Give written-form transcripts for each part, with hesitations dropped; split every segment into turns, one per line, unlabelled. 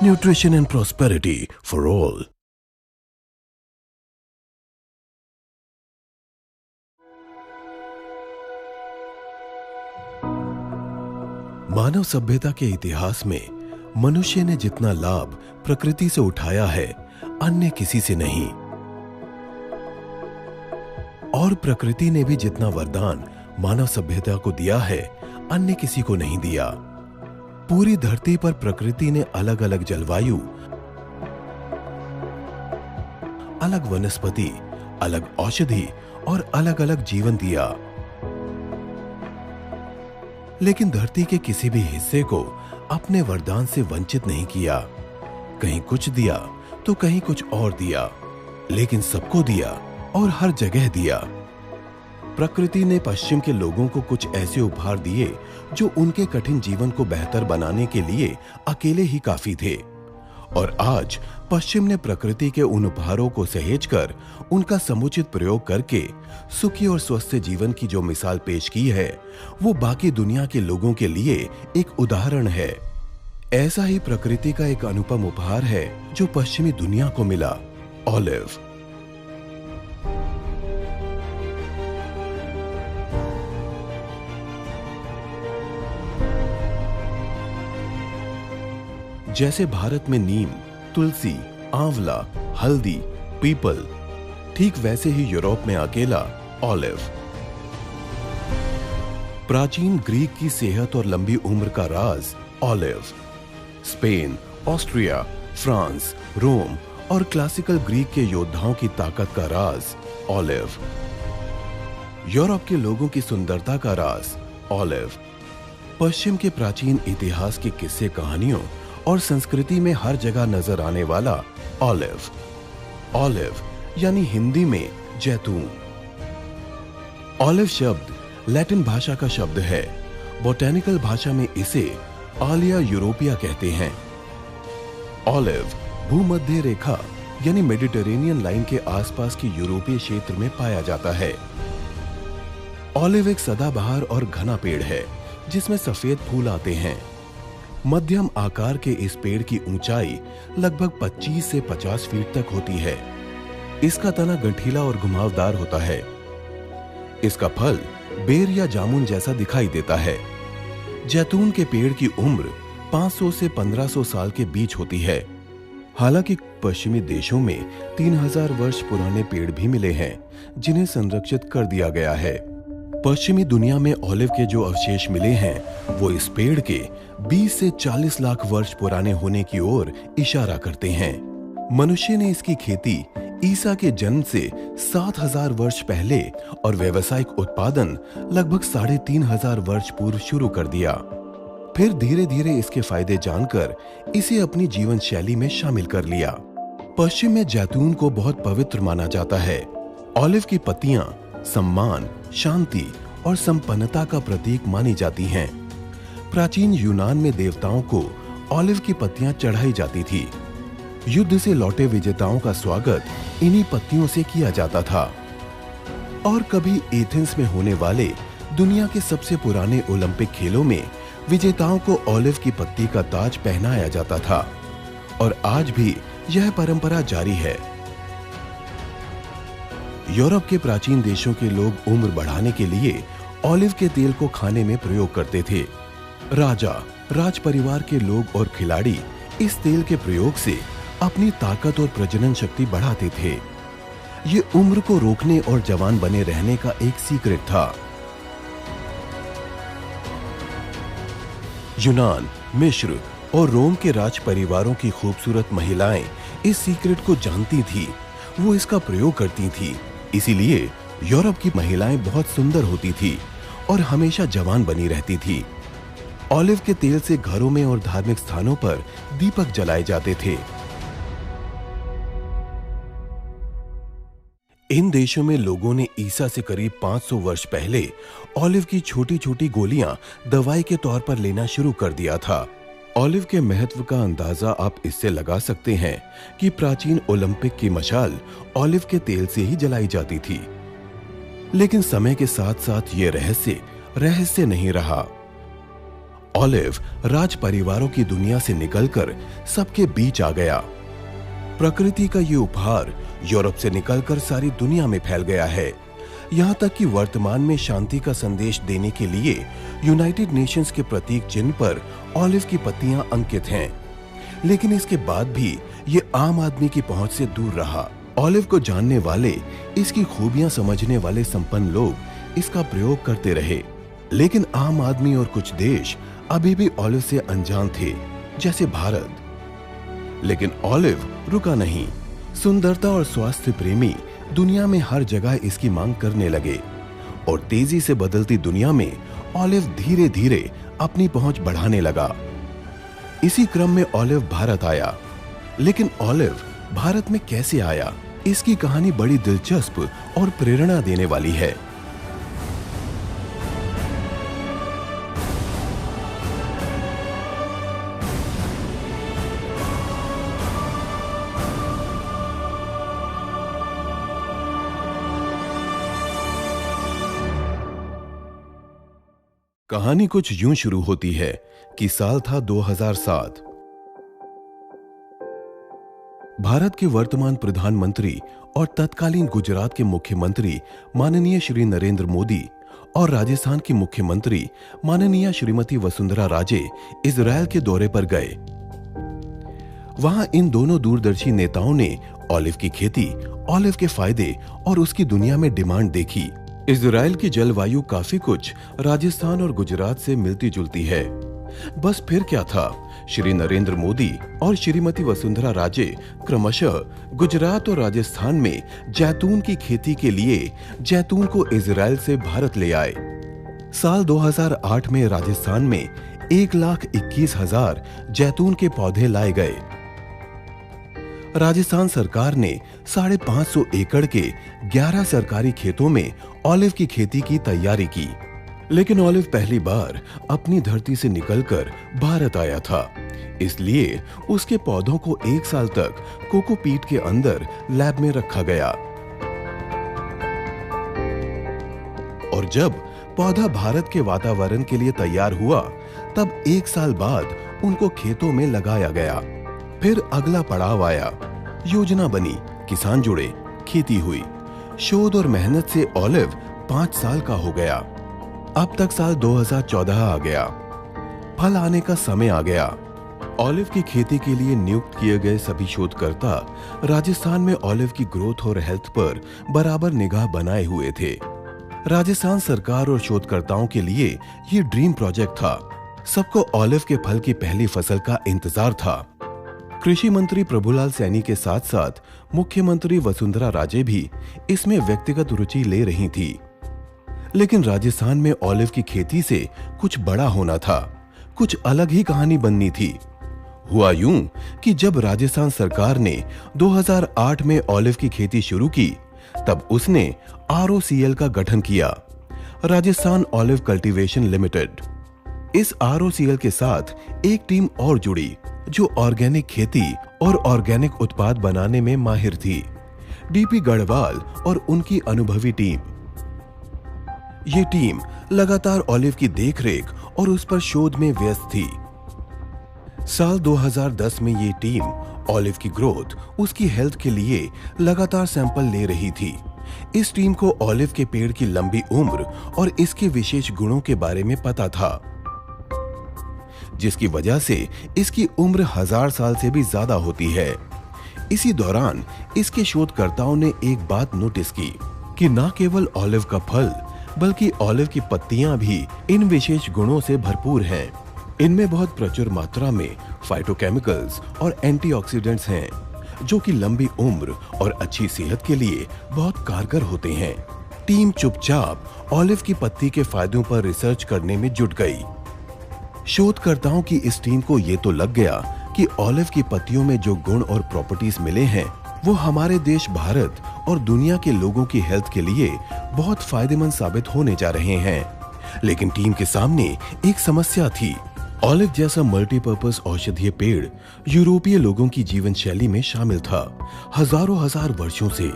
nutrition and prosperity for all. मानव सभ्यता के इतिहास में मनुष्य ने जितना लाभ प्रकृति से उठाया है, अन्य किसी से नहीं। और प्रकृति ने भी जितना वरदान मानव सभ्यता को दिया है, अन्य किसी को नहीं दिया। पूरी धरती पर प्रकृति ने अलग अलग जलवायु, अलग वनस्पति, अलग औषधि और अलग अलग जीवन दिया। लेकिन धरती के किसी भी हिस्से को अपने वरदान से वंचित नहीं किया। कहीं कुछ दिया तो कहीं कुछ और दिया, लेकिन सबको दिया और हर जगह दिया। प्रकृति ने पश्चिम के लोगों को कुछ ऐसे उपहार दिए जो उनके कठिन जीवन को बेहतर बनाने के लिए अकेले ही काफी थे। और आज पश्चिम ने प्रकृति के उन उपहारों को सहेजकर उनका समुचित प्रयोग करके सुखी और स्वस्थ जीवन की जो मिसाल पेश की है, वो बाकी दुनिया के लोगों के लिए एक उदाहरण है। ऐसा ही प्रकृति का एक अनुपम उपहार है जो पश्चिमी दुनिया को मिला, ऑलिव। जैसे भारत में नीम, तुलसी, आंवला, हल्दी, पीपल, ठीक वैसे ही यूरोप में अकेला ऑलिव। प्राचीन ग्रीक की सेहत और लंबी उम्र का राज ऑलिव। स्पेन, ऑस्ट्रिया, फ्रांस, रोम और क्लासिकल ग्रीक के योद्धाओं की ताकत का राज ऑलिव। यूरोप के लोगों की सुंदरता का राज ऑलिव। पश्चिम के प्राचीन इतिहास के किस्से कहानियों और संस्कृति में हर जगह नजर आने वाला ऑलिव। ऑलिव यानी हिंदी में जैतून। ऑलिव शब्द लैटिन भाषा का शब्द है। बोटेनिकल भाषा में इसे आलिया यूरोपिया कहते हैं। ऑलिव भूमध्य रेखा यानी मेडिटेरेनियन लाइन के आसपास के यूरोपीय क्षेत्र में पाया जाता है। ऑलिव एक सदाबहार और घना पेड़ है जिसमें सफेद फूल आते हैं। मध्यम आकार के इस पेड़ की ऊंचाई लगभग 25 से 50 फीट तक होती है। इसका तना गठीला और घुमावदार होता है। इसका फल बेर या जामुन जैसा दिखाई देता है। जैतून के पेड़ की उम्र 500 से 1500 साल के बीच होती है। हालांकि पश्चिमी देशों में 3000 वर्ष पुराने पेड़ भी मिले हैं जिन्हें संरक्षित कर दिया गया है। पश्चिमी दुनिया में ऑलिव के जो अवशेष मिले हैं वो इस पेड़ के 20 से 40 लाख वर्ष पुराने होने की ओर इशारा करते हैं। मनुष्य ने इसकी खेती ईसा के जन्म से 7000 वर्ष पहले और व्यावसायिक उत्पादन लगभग 3500 वर्ष पूर्व शुरू कर दिया। फिर धीरे धीरे इसके फायदे जानकर इसे अपनी जीवन शैली में शामिल कर लिया। पश्चिम में जैतून को बहुत पवित्र माना जाता है। ऑलिव की पत्तियां सम्मान, शांति और संपन्नता का प्रतीक मानी जाती हैं। प्राचीन यूनान में देवताओं को ऑलिव की पत्तियां चढ़ाई जाती थी। युद्ध से लौटे विजेताओं का स्वागत इन्हीं पत्तियों से किया जाता था। और कभी एथेंस में होने वाले दुनिया के सबसे पुराने ओलंपिक खेलों में विजेताओं को ऑलिव की पत्ती का ताज पहनाया जाता था। और आज भी यह परंपरा जारी है। यूरोप के प्राचीन देशों के लोग उम्र बढ़ाने के लिए ऑलिव के तेल को खाने में प्रयोग करते थे। राजा, राज परिवार के लोग और खिलाड़ी इस तेल के प्रयोग से अपनी ताकत और प्रजनन शक्ति बढ़ाते थे। ये उम्र को रोकने और जवान बने रहने का एक सीक्रेट था। यूनान, मिस्र और रोम के राज परिवारों की खूबसूरत महिलाएं इस सीक्रेट को जानती थी। वो इसका प्रयोग करती थी। इसीलिए यूरोप की महिलाएं बहुत सुंदर होती थी और हमेशा जवान बनी रहती थी। ऑलिव के तेल से घरों में और धार्मिक स्थानों पर दीपक जलाए जाते थे। इन देशों में लोगों ने ईसा से करीब 500 वर्ष पहले ऑलिव की छोटी छोटी गोलियां दवाई के तौर पर लेना शुरू कर दिया था। ऑलिव के महत्व का अंदाजा आप इससे लगा सकते हैं कि प्राचीन ओलंपिक की मशाल ऑलिव के तेल से ही जलाई जाती थी। लेकिन समय के साथ साथ ये रहस्य नहीं रहा। ऑलिव राज परिवारों की दुनिया से निकलकर सबके बीच आ गया। प्रकृति का ये उपहार यूरोप से निकलकर सारी दुनिया में फैल गया है। यहाँ तक कि वर्तमान में शांति का संदेश देने के लिए यूनाइटेड नेशंस के प्रतीक चिन्ह पर ऑलिव की पत्तियां अंकित हैं। लेकिन इसके बाद भी ये आम आदमी की पहुंच से दूर रहा। ऑलिव को जानने वाले, इसकी खूबियां समझने वाले संपन्न लोग इसका प्रयोग करते रहे, लेकिन आम आदमी और कुछ देश अभी भी ऑलिव से अनजान थे, जैसे भारत। लेकिन ऑलिव रुका नहीं। सुंदरता और स्वास्थ्य प्रेमी दुनिया में हर जगह इसकी मांग करने लगे और तेजी से बदलती दुनिया में ऑलिव धीरे धीरे अपनी पहुंच बढ़ाने लगा। इसी क्रम में ऑलिव भारत आया। लेकिन ऑलिव भारत में कैसे आया, इसकी कहानी बड़ी दिलचस्प और प्रेरणा देने वाली है। कहानी कुछ यूं शुरू होती है कि साल था 2007। भारत के वर्तमान प्रधानमंत्री और तत्कालीन गुजरात के मुख्यमंत्री माननीय श्री नरेंद्र मोदी और राजस्थान की मुख्यमंत्री माननीय श्रीमती वसुंधरा राजे इजरायल के दौरे पर गए। वहां इन दोनों दूरदर्शी नेताओं ने ऑलिव की खेती, ऑलिव के फायदे और उसकी दुनिया में डिमांड देखी। इजरायल की जलवायु काफी कुछ राजस्थान और गुजरात से मिलती जुलती है। बस फिर क्या था, श्री नरेंद्र मोदी और श्रीमती वसुंधरा राजे क्रमशः गुजरात और राजस्थान में जैतून की खेती के लिए जैतून को इजरायल से भारत ले आए। साल 2008 में राजस्थान में 1,21,000 जैतून के पौधे लाए गए। राजस्थान सरकार ने 550 एकड़ के 11 सरकारी खेतों में ऑलिव की खेती की तैयारी की। लेकिन ऑलिव पहली बार अपनी धरती से निकलकर भारत आया था, इसलिए उसके पौधों को 1 साल तक कोकोपीट के अंदर लैब में रखा गया। और जब पौधा भारत के वातावरण के लिए तैयार हुआ, तब 1 साल बाद उनको खेतों में लगाया गया। फिर अगला पड़ाव आया, योजना बनी, किसान जुड़े, खेती हुई। शोध और मेहनत से ऑलिव 5 साल का हो गया। अब तक साल 2014 आ गया, फल आने का समय आ गया। ऑलिव की खेती के लिए नियुक्त किए गए सभी शोधकर्ता राजस्थान में ऑलिव की ग्रोथ और हेल्थ पर बराबर निगाह बनाए हुए थे। राजस्थान सरकार और शोधकर्ताओं के लिए ये ड्रीम प्रोजेक्ट था। सबको ऑलिव के फल की पहली फसल का इंतजार था। कृषि मंत्री प्रभुलाल सैनी के साथ साथ मुख्यमंत्री वसुंधरा राजे भी इसमें व्यक्तिगत रुचि ले रही थी। लेकिन राजस्थान में ऑलिव की खेती से कुछ बड़ा होना था, कुछ अलग ही कहानी बननी थी। हुआ यूं कि जब राजस्थान सरकार ने 2008 में ऑलिव की खेती शुरू की, तब उसने ROCL का गठन किया, राजस्थान ऑलिव कल्टीवेशन लिमिटेड। इस ROCL के साथ एक टीम और जुड़ी जो ऑर्गेनिक खेती और ऑर्गेनिक उत्पाद बनाने में माहिर थी, DP गढ़वाल और उनकी अनुभवी टीम। ये टीम लगातार ऑलिव की देखरेख और उस पर शोध में व्यस्त थी। साल 2010 में ये टीम ऑलिव की ग्रोथ, उसकी हेल्थ के लिए लगातार सैंपल ले रही थी। इस टीम को ऑलिव के पेड़ की लंबी उम्र और इसके विशेष गुणों के बारे में पता था, जिसकी वजह से इसकी उम्र 1000 साल से भी ज्यादा होती है। इसी दौरान इसके शोधकर्ताओं ने एक बात नोटिस की कि न केवल ऑलिव का फल बल्कि ऑलिव की पत्तियां भी इन विशेष गुणों से भरपूर हैं। इनमें बहुत प्रचुर मात्रा में फाइटोकेमिकल्स और एंटीऑक्सीडेंट्स हैं, जो कि लंबी उम्र और अच्छी सेहत के लिए बहुत कारगर होते हैं। टीम चुपचाप ऑलिव की पत्ती के फायदों पर रिसर्च करने में जुट गई। शोधकर्ताओं की इस टीम को ये तो लग गया कि ऑलिव की पत्तियों में जो गुण और प्रॉपर्टीज मिले हैं, वो हमारे देश भारत और दुनिया के लोगों की हेल्थ के लिए बहुत फायदेमंद साबित होने जा रहे हैं। लेकिन टीम के सामने एक समस्या थी। ऑलिव जैसा मल्टीपर्पज औषधीय पेड़ यूरोपीय लोगों की जीवन शैली में शामिल था हजारों वर्षों से।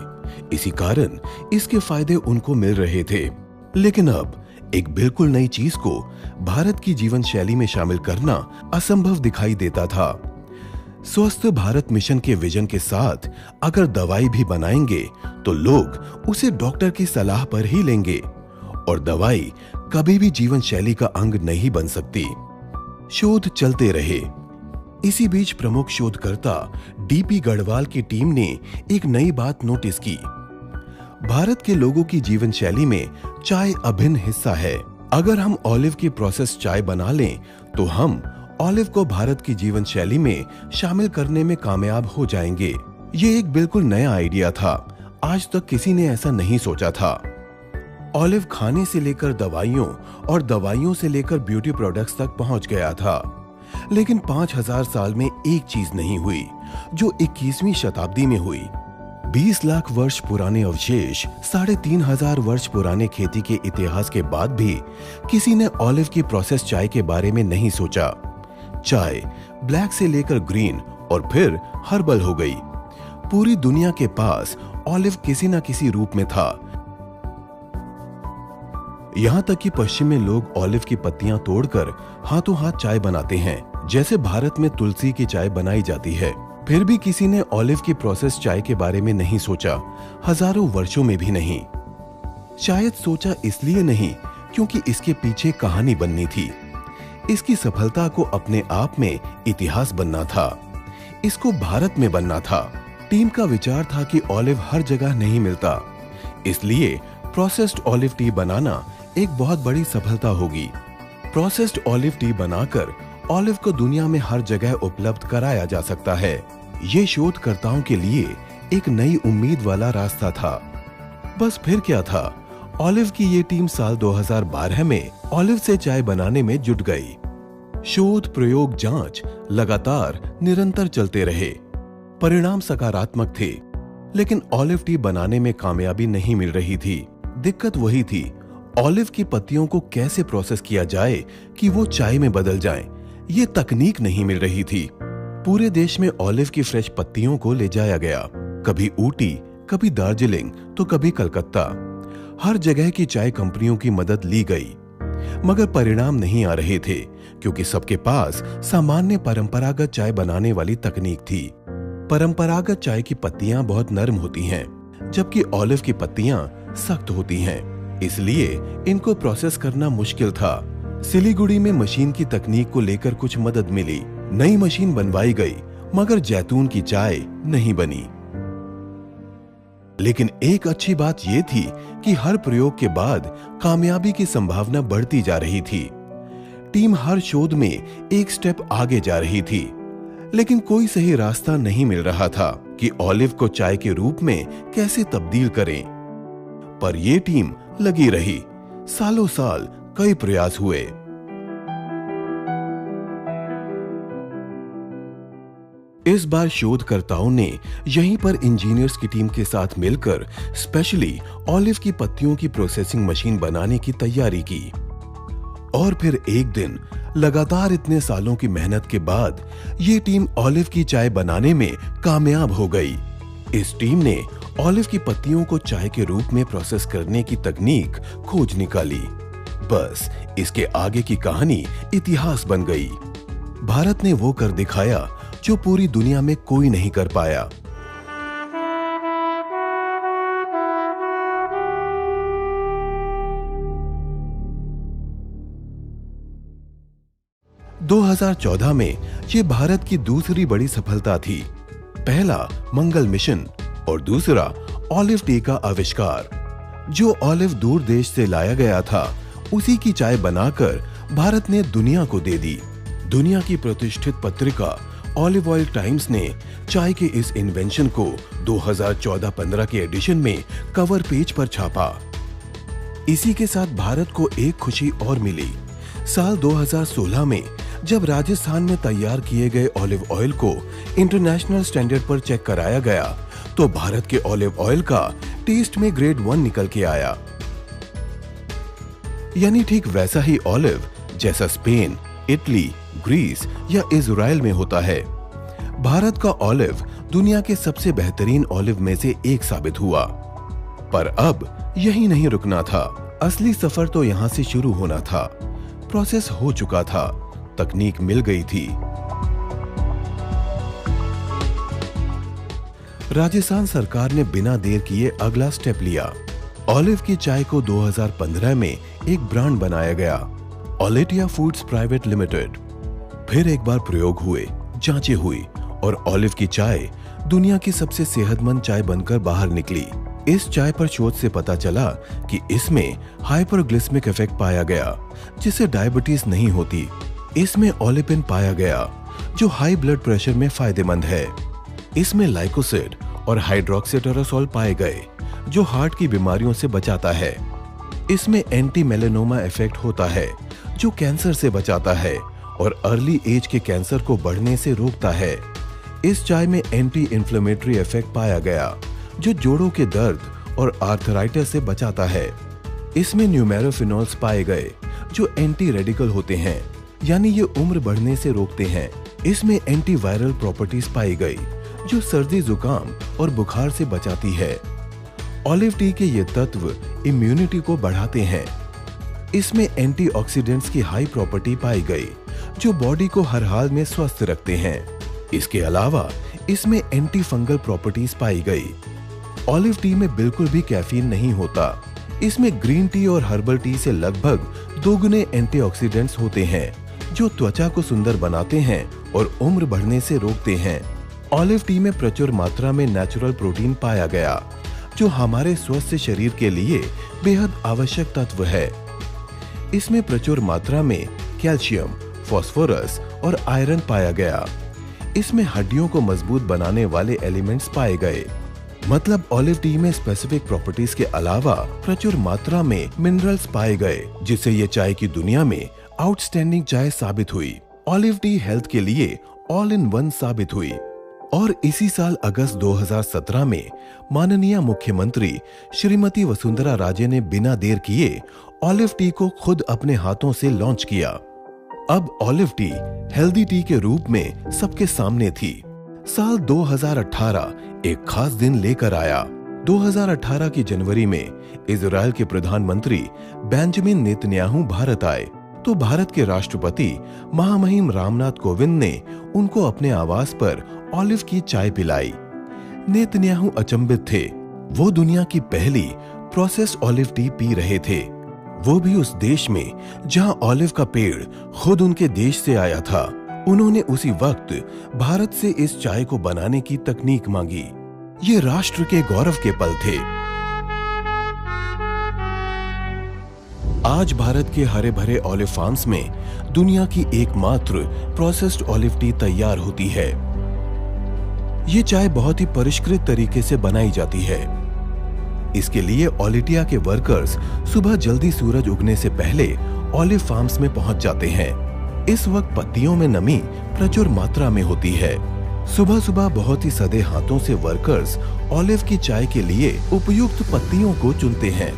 इसी कारण इसके फायदे उनको मिल रहे थे। लेकिन अब एक बिल्कुल नई चीज को भारत की जीवन शैली में शामिल करना असंभव दिखाई देता था। स्वस्थ भारत मिशन के विजन के साथ अगर दवाई भी बनाएंगे तो लोग उसे डॉक्टर की सलाह पर ही लेंगे और दवाई कभी भी जीवन शैली का अंग नहीं बन सकती। शोध चलते रहे। इसी बीच प्रमुख शोधकर्ता डीपी गढ़वाल की टीम ने एक नई बात नोटिस की। भारत के लोगों की जीवन शैली में चाय अभिन्न हिस्सा है। अगर हम ऑलिव की प्रोसेस चाय बना लें तो हम ऑलिव को भारत की जीवन शैली में शामिल करने में कामयाब हो जाएंगे। ये एक बिल्कुल नया आइडिया था। आज तक किसी ने ऐसा नहीं सोचा था। ऑलिव खाने से लेकर दवाइयों और दवाइयों से लेकर ब्यूटी प्रोडक्ट्स तक पहुंच गया था। लेकिन 5000 साल में एक चीज नहीं हुई जो 21वीं शताब्दी में हुई। 20 लाख वर्ष पुराने अवशेष, 3500 वर्ष पुराने खेती के इतिहास के बाद भी किसी ने ऑलिव की प्रोसेस चाय के बारे में नहीं सोचा। चाय ब्लैक से लेकर ग्रीन और फिर हर्बल हो गई। पूरी दुनिया के पास ऑलिव किसी न किसी रूप में था। यहां तक कि पश्चिम में लोग ऑलिव की पत्तियां तोड़कर हाथों हाथ चाय बनाते हैं, जैसे भारत में तुलसी की चाय बनाई जाती है। फिर भी किसी ने ऑलिव की प्रोसेस चाय के बारे में नहीं सोचा, हजारों वर्षों में भी नहीं। शायद सोचा इसलिए नहीं क्योंकि इसके पीछे कहानी बननी थी। इसकी सफलता को अपने आप में इतिहास बनना था। इसको भारत में बनना था। टीम का विचार था कि ऑलिव हर जगह नहीं मिलता, इसलिए प्रोसेस्ड ऑलिव टी बनाना एक बहुत बड़ी सफलता होगी। प्रोसेस्ड ऑलिव टी बनाकर ऑलिव को दुनिया में हर जगह उपलब्ध कराया जा सकता है। ये शोधकर्ताओं के लिए एक नई उम्मीद वाला रास्ता था। बस फिर क्या था, ऑलिव की ये टीम साल 2012 में ऑलिव से चाय बनाने में जुट गई। शोध, प्रयोग, जांच लगातार निरंतर चलते रहे। परिणाम सकारात्मक थे, लेकिन ऑलिव टी बनाने में कामयाबी नहीं मिल रही थी। दिक्कत वही थी, ऑलिव की पत्तियों को कैसे प्रोसेस किया जाए कि वो चाय में बदल जाएं। ये तकनीक नहीं मिल रही थी। पूरे देश में ऑलिव की फ्रेश पत्तियों को ले जाया गया, कभी ऊटी, कभी दार्जिलिंग तो कभी कलकत्ता। हर जगह की चाय कंपनियों की मदद ली गई, मगर परिणाम नहीं आ रहे थे क्योंकि सबके पास सामान्य परंपरागत चाय बनाने वाली तकनीक थी। परंपरागत चाय की पत्तियां बहुत नरम होती हैं, जबकि ऑलिव की पत्तियां सख्त होती हैं, इसलिए इनको प्रोसेस करना मुश्किल था। सिलीगुड़ी में मशीन की तकनीक को लेकर कुछ मदद मिली। नई मशीन बनवाई गई, मगर जैतून की चाय नहीं बनी। लेकिन एक अच्छी बात यह थी कि हर प्रयोग के बाद कामयाबी की संभावना बढ़ती जा रही थी। टीम हर शोध में एक स्टेप आगे जा रही थी, लेकिन कोई सही रास्ता नहीं मिल रहा था कि ऑलिव को चाय के रूप में कैसे तब्दील करें। पर यह टीम लगी रही। सालों साल कई प्रयास हुए। इस बार शोधकर्ताओं ने यहीं पर इंजीनियर्स की टीम के साथ मिलकर स्पेशली ऑलिव की पत्तियों की प्रोसेसिंग मशीन बनाने की तैयारी की। और फिर एक दिन, लगातार इतने सालों की मेहनत के बाद, ये टीम ऑलिव की चाय बनाने में कामयाब हो गई। इस टीम ने ऑलिव की पत्तियों को चाय के रूप में प्रोसेस करने की तकनीक खोज निकाली। बस इसके आगे की कहानी इतिहास बन गई। भारत ने वो कर दिखाया जो पूरी दुनिया में कोई नहीं कर पाया। (2014) में ये भारत की दूसरी बड़ी सफलता थी। पहला मंगल मिशन और दूसरा ऑलिव टी का आविष्कार। जो ऑलिव दूर देश से लाया गया था, उसी की चाय बनाकर भारत ने दुनिया को दे दी। दुनिया की प्रतिष्ठित पत्रिका ऑलिव ऑयल टाइम्स ने चाय के इस इन्वेंशन को 2014-15 के एडिशन में कवर पेज पर छापा। इसी के साथ भारत को एक खुशी और मिली। साल 2016 में जब राजस्थान में तैयार किए गए ऑलिव ऑयल को इंटरनेशनल स्टैंडर्ड पर चेक कराया गया, तो भारत के ऑलिव ऑयल का टेस्ट में ग्रेड 1 निकल के आया। यानी ठीक वैसा ही ऑलिव जैसा स्पेन, इटली, ग्रीस या इजराइल में होता है। भारत का ऑलिव दुनिया के सबसे बेहतरीन ऑलिव में से एक साबित हुआ। पर अब यही नहीं रुकना था। असली सफर तो यहाँ से शुरू होना था। प्रोसेस हो चुका था, तकनीक मिल गई थी। राजस्थान सरकार ने बिना देर किए अगला स्टेप लिया। ऑलिव की चाय को 2015 में एक ब्रांड बनाया गया, ओलेटिया फूड्स प्राइवेट लिमिटेड। फिर एक बार प्रयोग हुए, जांचें हुई और ऑलिव की चाय दुनिया की सबसे सेहतमंद चाय बनकर बाहर निकली। इस चाय पर शोध से पता चला कि इसमें हाइपरग्लिसेमिक इफेक्ट पाया गया, जिससे डायबिटीज नहीं होती। इसमें ओलिपिन पाया गया, जो हाई ब्लड प्रेशर में फायदेमंद है। इसमें लाइकोसिड और हाइड्रोक्सीटेरोसोल पाए गए, जो हार्ट की बीमारियों से बचाता है। इसमें एंटी मेलेनोमा इफेक्ट होता है, जो कैंसर से बचाता है और अर्ली एज के कैंसर को बढ़ने से रोकता है। इस चाय में एंटी इन्फ्लेमेटरी इफेक्ट पाया गया, जो जोड़ों के दर्द और आर्थराइटिस से बचाता है। इसमें न्यूमेरोफिनॉल्स पाए गए, जो एंटी रेडिकल होते हैं, यानी ये उम्र बढ़ने से रोकते हैं। इसमें एंटी वायरल प्रॉपर्टीज पाई गई, जो सर्दी, जुकाम और बुखार से बचाती है। ऑलिव टी के ये तत्व इम्यूनिटी को बढ़ाते हैं। इसमें एंटीऑक्सीडेंट्स की हाई प्रॉपर्टी पाई गई, जो बॉडी को हर हाल में स्वस्थ रखते हैं। इसके अलावा इसमें एंटी फंगल प्रॉपर्टीज पाई गई। ऑलिव टी में बिल्कुल भी कैफीन नहीं होता। इसमें ग्रीन टी और हर्बल टी से लगभग 2 गुने एंटीऑक्सीडेंट्स होते हैं, जो त्वचा को सुंदर बनाते हैं और उम्र बढ़ने से रोकते हैं। ऑलिव टी में प्रचुर मात्रा में नेचुरल प्रोटीन पाया गया, जो हमारे स्वस्थ शरीर के लिए बेहद आवश्यक तत्व है। इसमें प्रचुर मात्रा में कैल्शियम, फास्फोरस और आयरन पाया गया। इसमें हड्डियों को मजबूत बनाने वाले एलिमेंट्स पाए गए। मतलब ऑलिव टी में स्पेसिफिक प्रॉपर्टीज के अलावा प्रचुर मात्रा में मिनरल्स पाए गए, जिससे ये चाय की दुनिया में आउटस्टैंडिंग चाय साबित हुई। ऑलिव टी हेल्थ के लिए ऑल इन वन साबित हुई। और इसी साल अगस्त 2017 में माननीय मुख्यमंत्री श्रीमती वसुंधरा राजे ने बिना देर किए ऑलिव टी को खुद अपने हाथों से लॉन्च किया। अब ऑलिव टी हेल्दी टी के रूप में सबके सामने थी। साल 2018 एक खास दिन लेकर आया। 2018 की जनवरी में इजराइल के प्रधानमंत्री बेंजामिन नेतन्याहू भारत आए, तो भारत के राष्ट्रपति महामहिम रामनाथ कोविंद ने उनको अपने आवास पर ऑलिव की चाय पिलाई। नेतन्याहू अचंभित थे। वो दुनिया की पहली प्रोसेस्ड ऑलिव टी पी रहे थे, वो भी उस देश में जहां ऑलिव का पेड़ खुद उनके देश से आया था। उन्होंने उसी वक्त भारत से इस चाय को बनाने की तकनीक मांगी। ये राष्ट्र के गौरव के पल थे। आज भारत के हरे भरे ऑलिव फार्म्स में दुनिया की एकमात्र प्रोसेस्ड ऑलिव टी तैयार होती है। ये चाय बहुत ही परिष्कृत तरीके से बनाई जाती है। इसके लिए ओलेटिया के वर्कर्स सुबह जल्दी सूरज उगने से पहले ऑलिव फार्म्स में पहुंच जाते हैं। इस वक्त पत्तियों में नमी प्रचुर मात्रा में होती है। सुबह सुबह बहुत ही सधे हाथों से वर्कर्स ऑलिव की चाय के लिए उपयुक्त पत्तियों को चुनते हैं।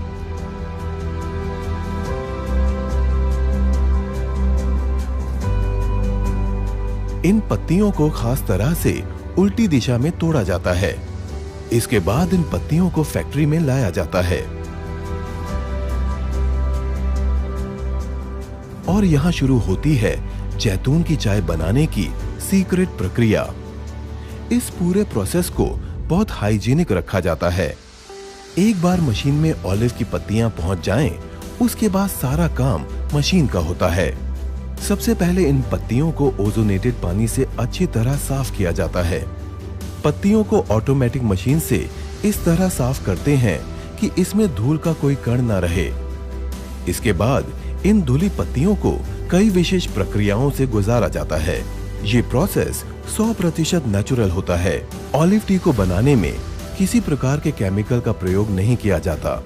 इन पत्तियों को खास तरह से उल्टी दिशा में तोड़ा जाता है। इसके बाद इन पत्तियों को फैक्ट्री में लाया जाता है और यहाँ शुरू होती है जैतून की चाय बनाने की सीक्रेट प्रक्रिया। इस पूरे प्रोसेस को बहुत हाइजीनिक रखा जाता है। एक बार मशीन में ऑलिव की पत्तियां पहुंच जाएं, उसके बाद सारा काम मशीन का होता है। सबसे पहले इन पत्तियों को ओजोनेटेड पानी से अच्छी तरह साफ किया जाता है। पत्तियों को ऑटोमेटिक मशीन से इस तरह साफ करते हैं कि इसमें धूल का कोई कण न रहे। इसके बाद इन धुली पत्तियों को कई विशेष प्रक्रियाओं से गुजारा जाता है। ये प्रोसेस 100% नेचुरल होता है। ऑलिव टी को बनाने में किसी प्रकार के केमिकल का प्रयोग नहीं किया जाता।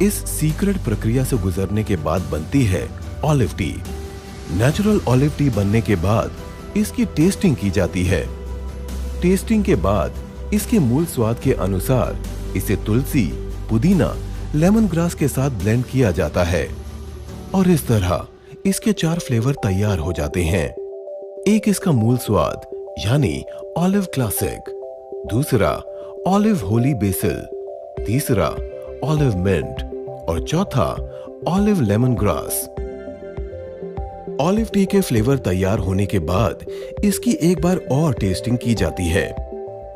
इस सीक्रेट प्रक्रिया से गुजरने के बाद बनती है olive T. Natural olive T बनने के बाद इसकी टेस्टिंग की जाती है। टेस्टिंग के बाद इसके मूल स्वाद के अनुसार इसे तुलसी, पुदीना, लेमन ग्रास के साथ ब्लेंड किया जाता है और इस तरह इसके 4 फ्लेवर तैयार हो जाते हैं। एक इसका मूल स्वाद यानी ऑलिव क्लासिक, दूसरा ऑलिव होली बेसिल, तीसरा ऑलिव मिंट और चौथा olive lemon grass. Olive T के फ्लेवर तैयार होने के बाद इसकी एक बार और टेस्टिंग की जाती है।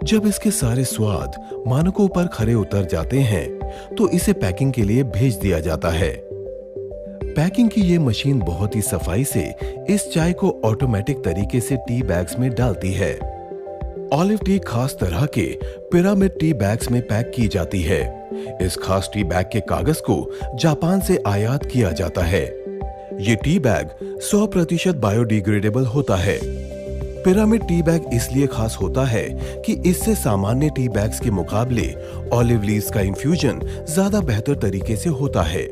जब इसके सारे स्वाद मानकों पर खरे उतर जाते हैं तो इसे पैकिंग के लिए भेज दिया जाता है। पैकिंग की ये मशीन बहुत ही सफाई से इस चाय को ऑटोमेटिक तरीके से टी बैग्स में डालती है। ऑलिव टी खास तरह के पिरामिड टी बैग्स में पैक की जाती है। इस खास टी बैग के कागज को जापान से आयात किया जाता है। ये टी बैग 100% बायोडिग्रेडेबल होता है। पिरामिड टी बैग इसलिए खास होता है कि इससे सामान्य टी बैग्स के मुकाबले ऑलिव लीव्स का इन्फ्यूजन ज्यादा बेहतर तरीके से होता है।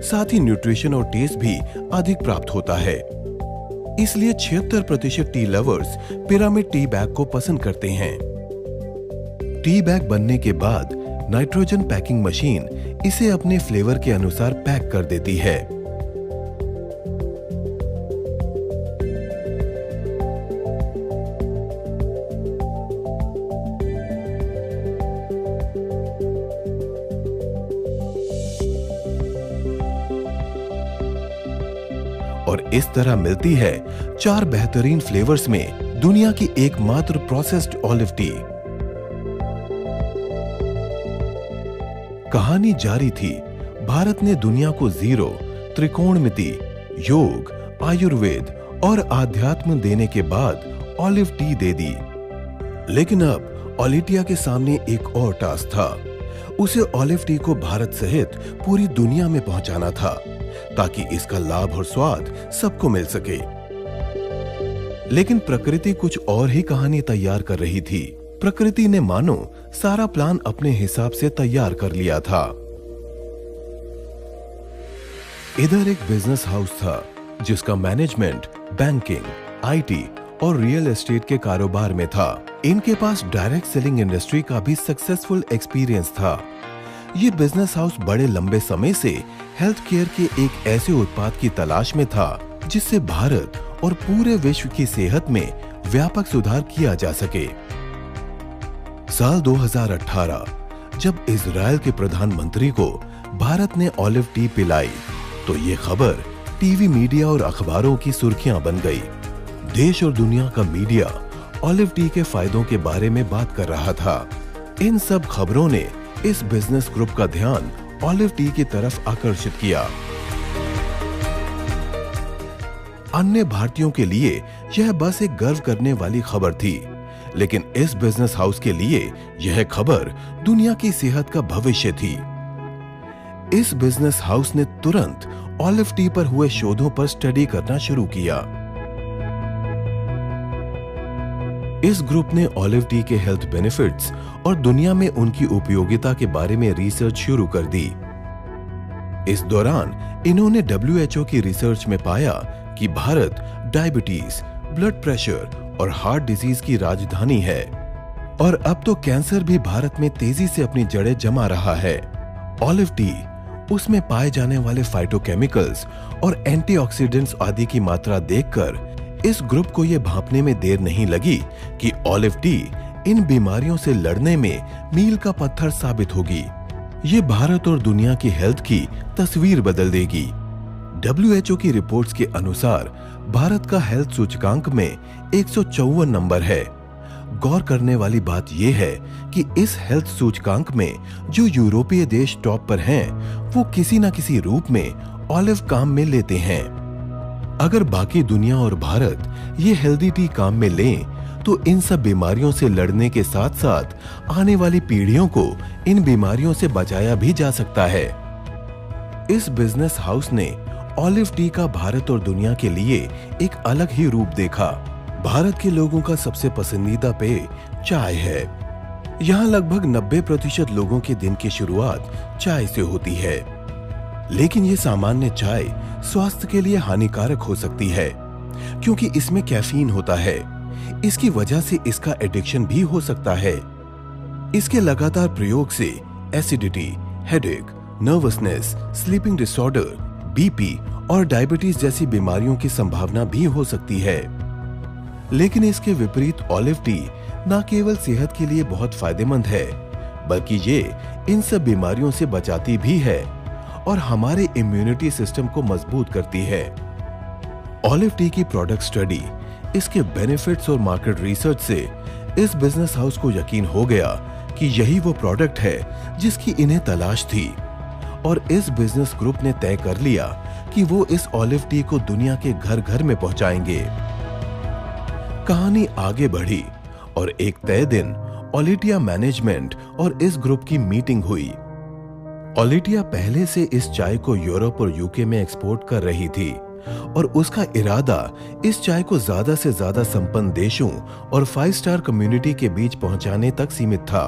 साथ ही न्यूट्रिशन और टेस्ट भी अधिक प्राप्त होता है। इसलिए 76% T lovers pyramid tea bag को पसंद करते हैं। टी बैग बनने के बाद नाइट्रोजन पैकिंग मशीन इसे अपने फ्लेवर के अनुसार पैक कर देती है। और इस तरह मिलती है 4 बेहतरीन फ्लेवर्स में दुनिया की एकमात्र प्रोसेस्ड ऑलिव टी। कहानी जारी थी। भारत ने दुनिया को जीरो, त्रिकोणमिति, योग, आयुर्वेद और आध्यात्म देने के बाद ऑलिव टी दे दी। लेकिन अब ओलिटिया के सामने एक और टास्क था। उसे ऑलिव टी को भारत सहित पूरी दुनिया में पहुंचाना था ताकि इसका लाभ और स्वाद सबको मिल सके। लेकिन प्रकृति कुछ और ही कहानी तैयार कर रही थी। प्रकृति ने मानो सारा प्लान अपने हिसाब से तैयार कर लिया था। इधर एक बिजनेस हाउस था जिसका मैनेजमेंट बैंकिंग, आईटी और रियल एस्टेट के कारोबार में था। इनके पास डायरेक्ट सेलिंग इंडस्ट्री का भी सक्सेसफुल एक्सपीरियंस था। ये बिजनेस हाउस बड़े लंबे समय से हेल्थ केयर के एक ऐसे उत्पाद की तलाश में था जिससे भारत और पूरे विश्व की सेहत में व्यापक सुधार किया जा सके। साल 2018 जब इजराइल के प्रधानमंत्री को भारत ने ऑलिव टी पिलाई तो ये खबर टीवी मीडिया और अखबारों की सुर्खियां बन गई। देश और दुनिया का मीडिया ऑलिव टी के फायदों के बारे में बात कर रहा था। इन सब खबरों ने इस बिजनेस ग्रुप का ध्यान ऑलिव टी की तरफ आकर्षित किया। अन्य भारतीयों के लिए यह बस एक गर्व करने वाली खबर थी, लेकिन इस बिजनेस हाउस के लिए यह खबर दुनिया की सेहत का भविष्य थी। इस बिजनेस हाउस ने तुरंत ऑलिव टी पर हुए शोधों पर स्टडी करना शुरू किया। इस ग्रुप ने ऑलिव टी के हेल्थ बेनिफिट्स और दुनिया में उनकी उपयोगिता के बारे में रिसर्च शुरू कर दी। इस दौरान इन्होंने WHO की रिसर्च में पाया कि भारत डायबिटीज, ब्लड प्रेशर और हार्ट डिजीज की राजधानी है और अब तो कैंसर भी भारत में तेजी से अपनी जड़ें जमा रहा है। ऑलिव टी, उसमें पाए जाने वाले फाइटोकेमिकल्स और एंटीऑक्सीडेंट्स आदि की मात्रा देखकर इस ग्रुप को यह भांपने में देर नहीं लगी कि ऑलिव टी इन बीमारियों से लड़ने में मील का पत्थर साबित होगी। ये भारत और दुनिया की हेल्थ की तस्वीर बदल देगी। WHO की रिपोर्ट्स के अनुसार भारत का हेल्थ सूचकांक में 154 नंबर है। गौर करने वाली बात यह है कि इस हेल्थ सूचकांक में जो यूरोपीय देश टॉप पर हैं, वो किसी न किसी रूप में ऑलिव काम में लेते हैं। अगर बाकी दुनिया और भारत ये हेल्दी टी काम में लें, तो इन सब बीमारियों से लड़ने के साथ साथ आने वाली पीढ़ियों को इन बीमारियों से बचाया भी जा सकता है। इस बिजनेस हाउस ने ऑलिव टी का भारत और दुनिया के लिए एक अलग ही रूप देखा। भारत के लोगों का सबसे पसंदीदा पेय चाय है। यहाँ लगभग 90% लोगों के दिन की शुरुआत चाय से होती है। लेकिन ये सामान्य चाय स्वास्थ्य के लिए हानिकारक हो सकती है क्योंकि इसमें कैफीन होता है। इसकी वजह से इसका एडिक्शन भी हो सकता है। इसके लगातार प्रयोग से acidity, headache, nervousness, sleeping disorder, BP और डायबिटीज जैसी बीमारियों की संभावना भी हो सकती है। लेकिन इसके विपरीत ऑलिव टी न केवल सेहत के लिए बहुत फायदेमंद है, बल्कि ये इन सब बीमारियों से बचाती भी है और हमारे इम्यूनिटी सिस्टम को मजबूत करती है। ऑलिव टी की प्रोडक्ट स्टडी, इसके बेनिफिट्स और मार्केट रिसर्च से इस बिजनेस हाउस को यकीन हो गया कि यही वो प्रोडक्ट है जिसकी इन्हें तलाश थी और इस बिजनेस ग्रुप ने तय कर लिया कि वो इस ऑलिव टी को दुनिया के घर घर में पहुंचाएंगे। कहानी आगे बढ़ी और एक तय दिन ओलिटिया मैनेजमेंट और इस ग्रुप की मीटिंग हुई। ओलिटिया पहले से इस चाय को यूरोप और यूके में एक्सपोर्ट कर रही थी और उसका इरादा इस चाय को ज्यादा से ज्यादा संपन्न देशों और 5 स्टार कम्युनिटी के बीच पहुंचाने तक सीमित था।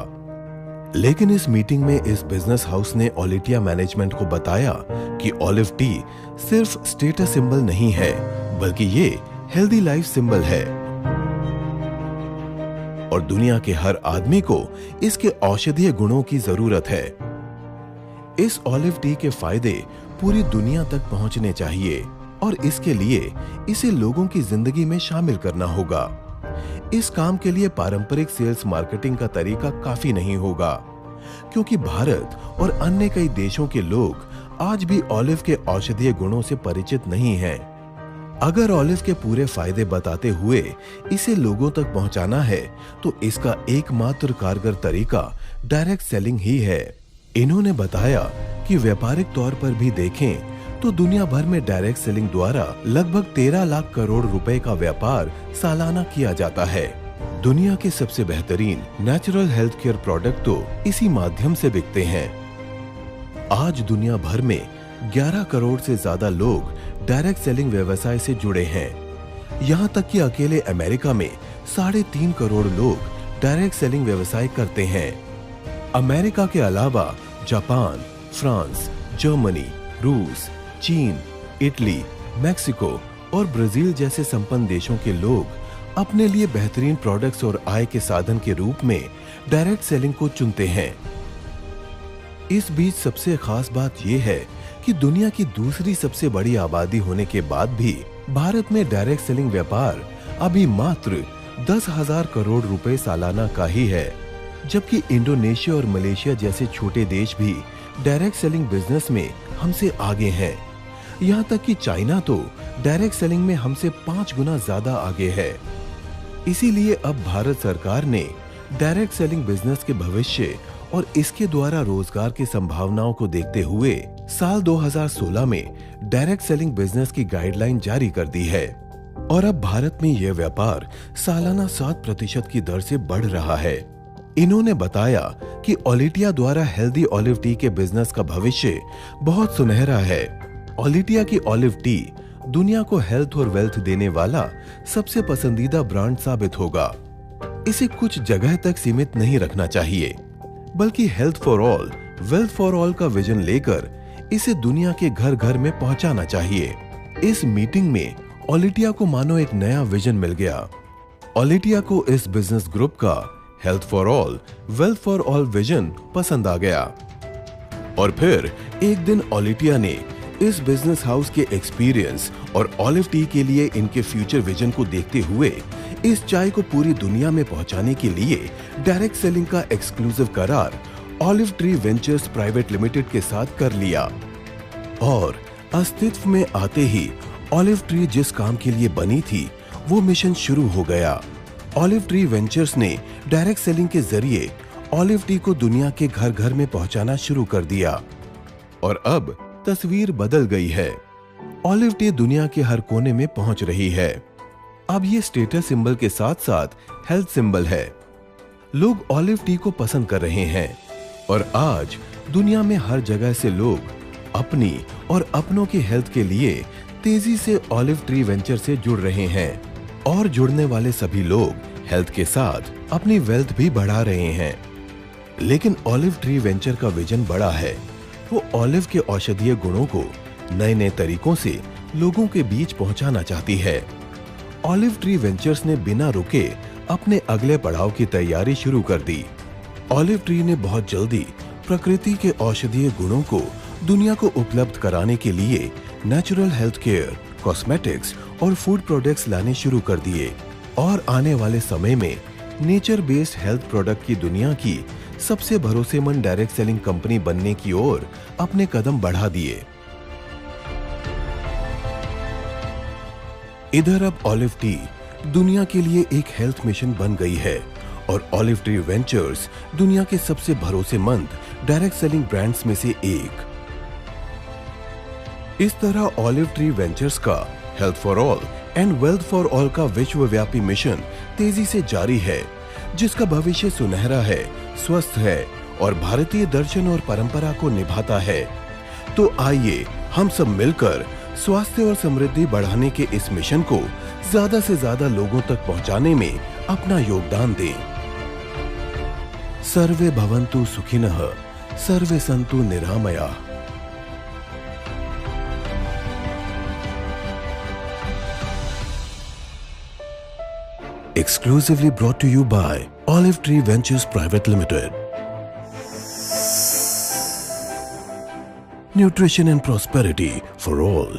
लेकिन इस मीटिंग में इस बिजनेस हाउस ने ओलिटिया मैनेजमेंट को बताया कि ऑलिव टी सिर्फ स्टेटस सिंबल नहीं है, बल्कि ये हेल्दी लाइफ सिंबल है और दुनिया के हर आदमी को इसके औषधीय गुणों की जरूरत है। इस ऑलिव टी के फायदे पूरी दुनिया तक पहुंचने चाहिए और इसके लिए इसे लोगों की जिंदगी में शामिल करना होगा। इस काम के लिए पारंपरिक सेल्स मार्केटिंग का तरीका काफी नहीं होगा, क्योंकि भारत और अन्य कई देशों के लोग आज भी ऑलिव के औषधीय गुणों से परिचित नहीं हैं। अगर ऑलिव के पूरे फायदे बताते हुए इसे लोगों तक पहुंचाना है तो इसका एकमात्र कारगर तरीका डायरेक्ट सेलिंग ही है। इन्होंने बताया कि व्यापारिक तौर पर भी देखें तो दुनिया भर में डायरेक्ट सेलिंग द्वारा लगभग 13 लाख करोड़ रुपए का व्यापार सालाना किया जाता है। दुनिया के सबसे बेहतरीन नेचुरल हेल्थ केयर प्रोडक्ट तो इसी माध्यम से बिकते हैं। आज दुनिया भर में 11 करोड़ से ज्यादा लोग डायरेक्ट सेलिंग व्यवसाय से जुड़े हैं। यहाँ तक कि अकेले अमेरिका में 3.5 करोड़ लोग डायरेक्ट सेलिंग व्यवसाय करते हैं। अमेरिका के अलावा जापान, फ्रांस, जर्मनी, रूस, चीन, इटली, मेक्सिको और ब्राजील जैसे संपन्न देशों के लोग अपने लिए बेहतरीन प्रोडक्ट्स और आय के साधन के रूप में डायरेक्ट सेलिंग को चुनते हैं। इस बीच सबसे खास बात यह है कि दुनिया की दूसरी सबसे बड़ी आबादी होने के बाद भी भारत में डायरेक्ट सेलिंग व्यापार अभी मात्र 10,000 करोड़ रुपए सालाना का ही है, जबकि इंडोनेशिया और मलेशिया जैसे छोटे देश भी डायरेक्ट सेलिंग बिजनेस में हमसे आगे हैं। यहाँ तक कि चाइना तो डायरेक्ट सेलिंग में हमसे 5 गुना ज्यादा आगे है। इसीलिए अब भारत सरकार ने डायरेक्ट सेलिंग बिजनेस के भविष्य और इसके द्वारा रोजगार की संभावनाओं को देखते हुए साल 2016 में डायरेक्ट सेलिंग बिजनेस की गाइडलाइन जारी कर दी है और अब भारत में यह व्यापार सालाना 7% की दर से बढ़ रहा है। इन्होंने बताया कि ओलिटिया द्वारा हेल्दी ऑलिव टी के बिजनेस का भविष्य बहुत सुनहरा है। ओलिटिया की ऑलिव टी दुनिया को हेल्थ और वेल्थ देने वाला सबसे पसंदीदा ब्रांड साबित होगा। इसे कुछ जगह तक सीमित नहीं रखना चाहिए, बल्कि health for all, wealth for all का विजन लेकर इसे दुनिया के घर घर में पहुंचाना चाहिए। इस मीटिंग में ओलिटिया को मानो एक नया विजन मिल गया। ओलिटिया को इस बिजनेस ग्रुप का health for all, wealth for all vision पसंद आ गया और फिर एक दिन ओलिटिया ने इस बिजनेस हाउस के एक्सपीरियंस और ऑलिव टी के लिए इनके फ्यूचर विजन को देखते हुए इस चाय को पूरी दुनिया में पहुंचाने के लिए डायरेक्ट सेलिंग का एक्सक्लूसिव करार olive tree ventures private limited के साथ कर लिया और अस्तित्व में आते ही ऑलिव ट्री जिस काम के लिए बनी थी वो मिशन शुरू हो गया। ऑलिव ट्री वेंचर्स ने डायरेक्ट सेलिंग के जरिए ऑलिव टी को दुनिया के घर घर में पहुंचाना शुरू कर दिया और अब तस्वीर बदल गई है। ऑलिव टी दुनिया के हर कोने में पहुंच रही है। अब ये स्टेटस सिंबल के साथ साथ हेल्थ सिंबल है। लोग ऑलिव टी को पसंद कर रहे हैं और आज दुनिया में हर जगह से लोग अपनी और अपनों की हेल्थ के लिए तेजी से ऑलिव ट्री वेंचर से जुड़ रहे हैं और जुड़ने वाले सभी लोग हेल्थ के साथ अपनी वेल्थ भी बढ़ा रहे हैं। लेकिन ऑलिव ट्री वेंचर का विजन बड़ा है। वो ऑलिव के औषधीय गुणों को नए नए तरीकों से लोगों के बीच पहुंचाना चाहती है। ऑलिव ट्री वेंचर्स ने बिना रुके अपने अगले पड़ाव की तैयारी शुरू कर दी। ऑलिव ट्री ने बहुत जल्दी प्रकृति के औषधीय गुणों को दुनिया को उपलब्ध कराने के लिए नेचुरल हेल्थ केयर, कॉस्मेटिक्स और फूड प्रोडक्ट्स लाने शुरू कर दिए और आने वाले समय में नेचर बेस्ड हेल्थ प्रोडक्ट की दुनिया की सबसे भरोसेमंद डायरेक्ट सेलिंग कंपनी बनने की ओर अपने कदम बढ़ा दिए। इधर अब ऑलिव टी दुनिया के लिए एक हेल्थ मिशन बन गई है और ऑलिव ट्री वेंचर्स दुनिया के सबसे भरोसेमंद डायरेक्ट सेलिंग ब्रांड्स में से एक। इस तरह ऑलिव ट्री वेंचर्स का health for all and wealth for all का विश्वव्यापी मिशन तेजी से जारी है, जिसका भविष्य सुनहरा है, स्वस्थ है और भारतीय दर्शन और परंपरा को निभाता है। तो आइए हम सब मिलकर स्वास्थ्य और समृद्धि बढ़ाने के इस मिशन को ज्यादा से ज्यादा लोगों तक पहुंचाने में अपना योगदान दें। सर्वे भवन्तु सुखिनः, सर्वे सन्तु निरामयाः। Exclusively brought to you by Olive Tree Ventures Private Limited. Nutrition and prosperity for all.